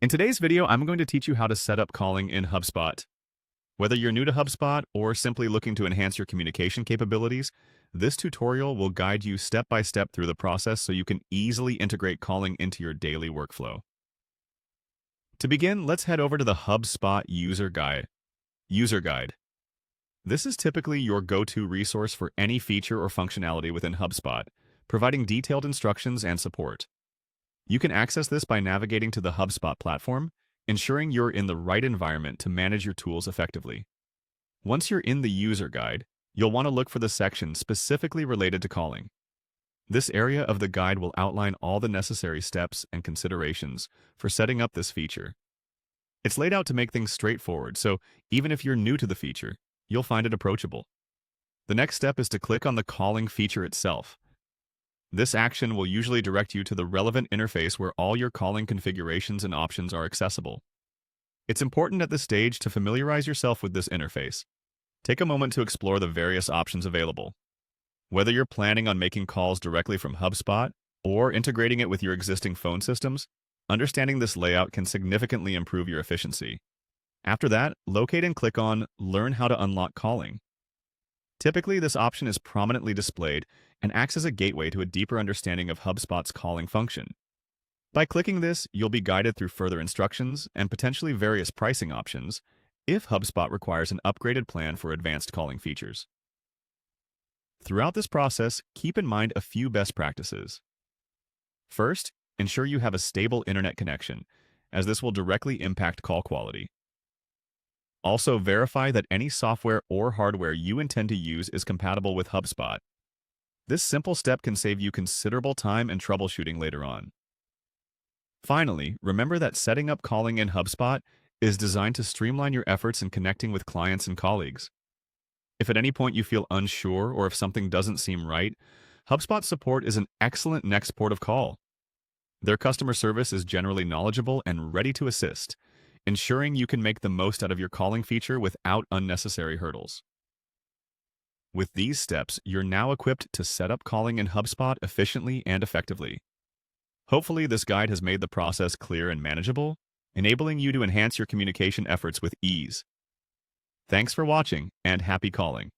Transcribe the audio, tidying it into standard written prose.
In today's video, I'm going to teach you how to set up calling in HubSpot. Whether you're new to HubSpot or simply looking to enhance your communication capabilities, this tutorial will guide you step by step through the process so you can easily integrate calling into your daily workflow. To begin, let's head over to the HubSpot User Guide. This is typically your go-to resource for any feature or functionality within HubSpot, providing detailed instructions and support. You can access this by navigating to the HubSpot platform, ensuring you're in the right environment to manage your tools effectively. Once you're in the User Guide, you'll want to look for the section specifically related to calling. This area of the guide will outline all the necessary steps and considerations for setting up this feature. It's laid out to make things straightforward, so even if you're new to the feature, you'll find it approachable. The next step is to click on the calling feature itself. This action will usually direct you to the relevant interface where all your calling configurations and options are accessible. It's important at this stage to familiarize yourself with this interface. Take a moment to explore the various options available. Whether you're planning on making calls directly from HubSpot or integrating it with your existing phone systems, understanding this layout can significantly improve your efficiency. After that, locate and click on Learn how to unlock calling. Typically, this option is prominently displayed and acts as a gateway to a deeper understanding of HubSpot's calling function. By clicking this, you'll be guided through further instructions and potentially various pricing options if HubSpot requires an upgraded plan for advanced calling features. Throughout this process, keep in mind a few best practices. First, ensure you have a stable internet connection, as this will directly impact call quality. Also, verify that any software or hardware you intend to use is compatible with HubSpot. This simple step can save you considerable time and troubleshooting later on. Finally, remember that setting up calling in HubSpot is designed to streamline your efforts in connecting with clients and colleagues. If at any point you feel unsure or if something doesn't seem right, HubSpot support is an excellent next port of call. Their customer service is generally knowledgeable and ready to assist, ensuring you can make the most out of your calling feature without unnecessary hurdles. With these steps, you're now equipped to set up calling in HubSpot efficiently and effectively. Hopefully, this guide has made the process clear and manageable, enabling you to enhance your communication efforts with ease. Thanks for watching, and happy calling!